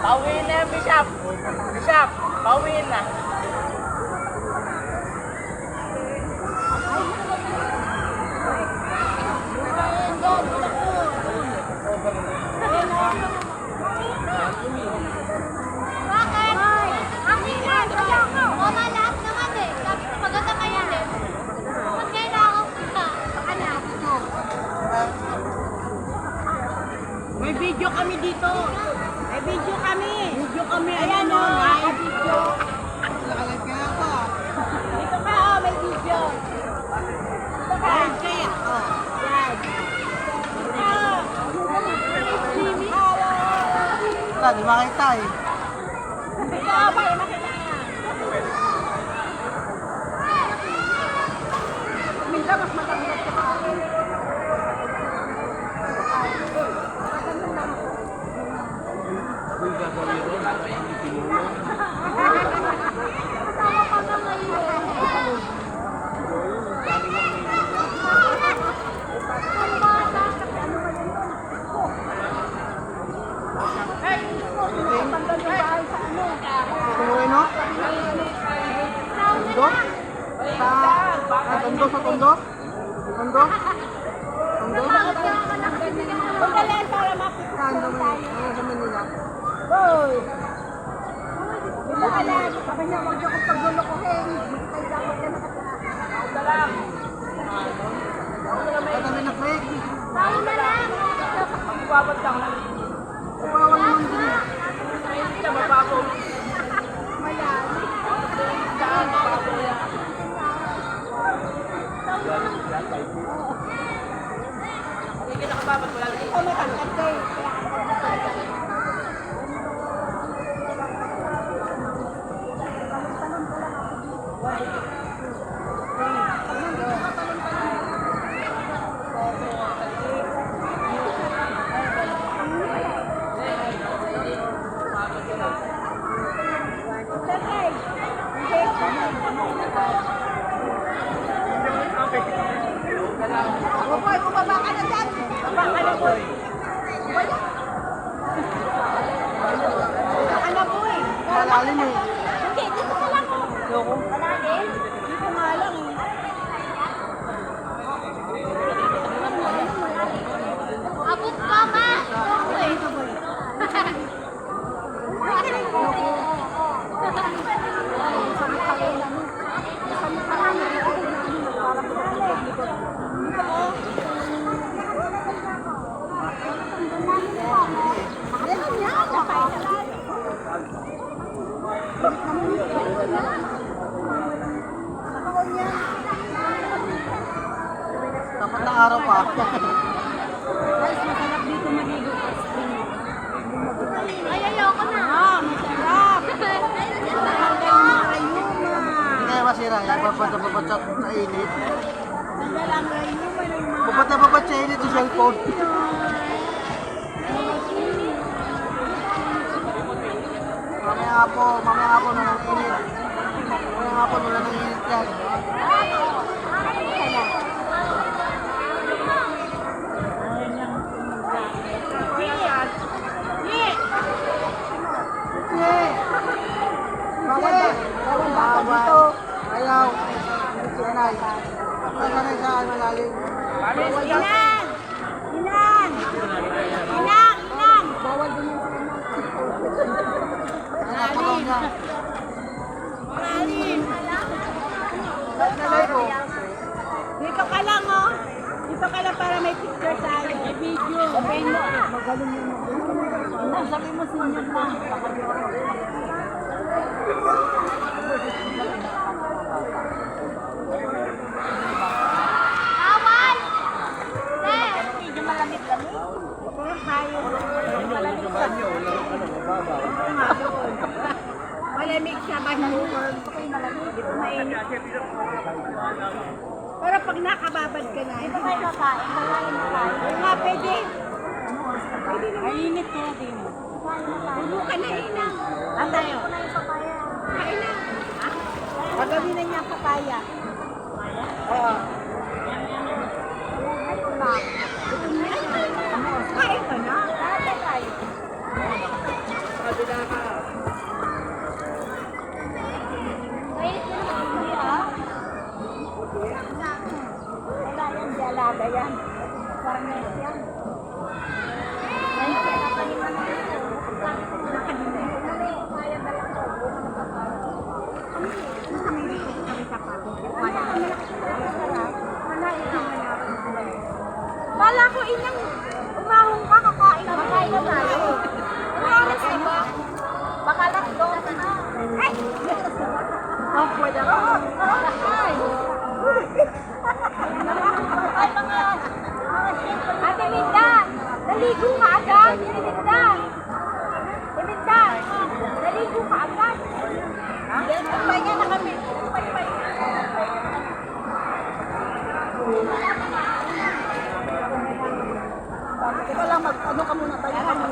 Pauwiin na yan, Bishop. Bishop, pauwiin na. Bakit? Akin yan. Mama, lahat naman eh. Sabi ko, maganda ka yan eh. Ba't ngayon na ako punta? Anak. May video kami dito. May video kami. Video kami. Ayan o. May video. Nakalag ka na to. Dito ka o. May video. Dito ka. Ayan. Yan. Wala, di makita eh. Dito o. Para makita na. Minsan mas matanggat ka pa akin. Kasama pa na ngayon. Ang bata. Tanggal yung bahay sa ano. Tumuloy no? Tondo? Tondo sa tondo? Tondo? Tondo? Pagdalan para makita. Saan naman? Sa Manila? Boy! Dito ka lang. Sabi niya, huwag niyo akong paglulukuhin. Magkikay dapat ka nakatira. Katabi na Craig. Tao na lang. Magbabat lang. Kapawal naman din. Hindi na mababaw. Hindi na kababat. Wala lang. Ikaw matangkat ka eh. Boy, bumaba ka na dyan. Bumaba ka na, boy. Bumaba ka na, boy. Malalim eh. Hindi, dito ka lang. Loko. Malalim? Dito nga lang eh. Abot ka, ma. Dapat na araw pa. Guys, masarap dito maligo sa spring. Ay, ayoko na. Ah, masarap. Tanggal yung mga rayuma. Hindi kaya masira. Yan, babat sa init. Tanggal ang rayuma ng mga... Babat sa init yung cellphone. Mamaya nga po na ng init. Mamaya nga po wala ng init. yan. Bawal bata dito. Ayaw. Sanay. Sanay sa malalim. Inang! Inang! Inang! Inang! Bawal din yung Napakaw niya. Malalim! Nalay ko. Dito ka lang, oh! Dito ka lang para may picture tayo. May video. Sabihin mo. Magaling yun. Sabi mo senior na. Awal! Medyo malamig-lamig. Pero tayo. Malamig Malamig siya ba malamig? Dito mainit. Pero pag nakababad ka na, hindi kayo kakain. Kaya nga, pwede. Ay, init ko. Bubo ka na, Ina. Ang tayo? Kain na. Pagawin na niya ang papaya. Oo. Kain ka na. Tayo. Kabila ka. Wala yan, di alaga yan. Parang yan. Kala ko inang umahong ka, kakain ka. Kakain na tayo. Kakain ka ba? Baka lang doon na. Ay! Oh, pwede ka. Ay, mga... Ate Linda! Naligo ka agad! Linda! Linda! Naligo ka agad! Ha? Pagpay nga na kami. Pagpay. Ikaw lang ano ka muna tayo.